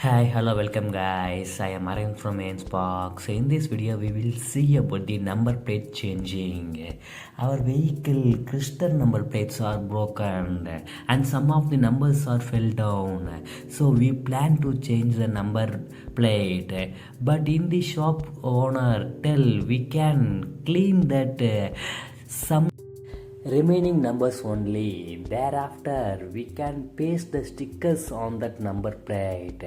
Hi, hello, welcome guys. I am Aryan from Ainspark. So in this video, we will see about the number plate changing. Our vehicle crystal number plates are broken and some of the numbers are fell down. So we plan to change the number plate. But in the shop owner tell we can clean that some remaining numbers only. Thereafter, we can paste the stickers on that number plate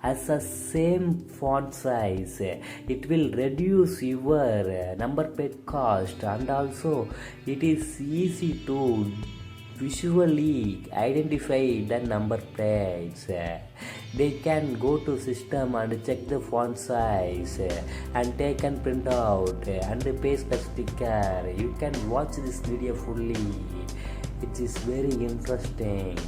as the same font size. It will reduce your number plate cost, and also it is easy to visually identify the number plates. They can go to system and check the font size and take and print out and paste the sticker. You can watch this video fully. It is very interesting.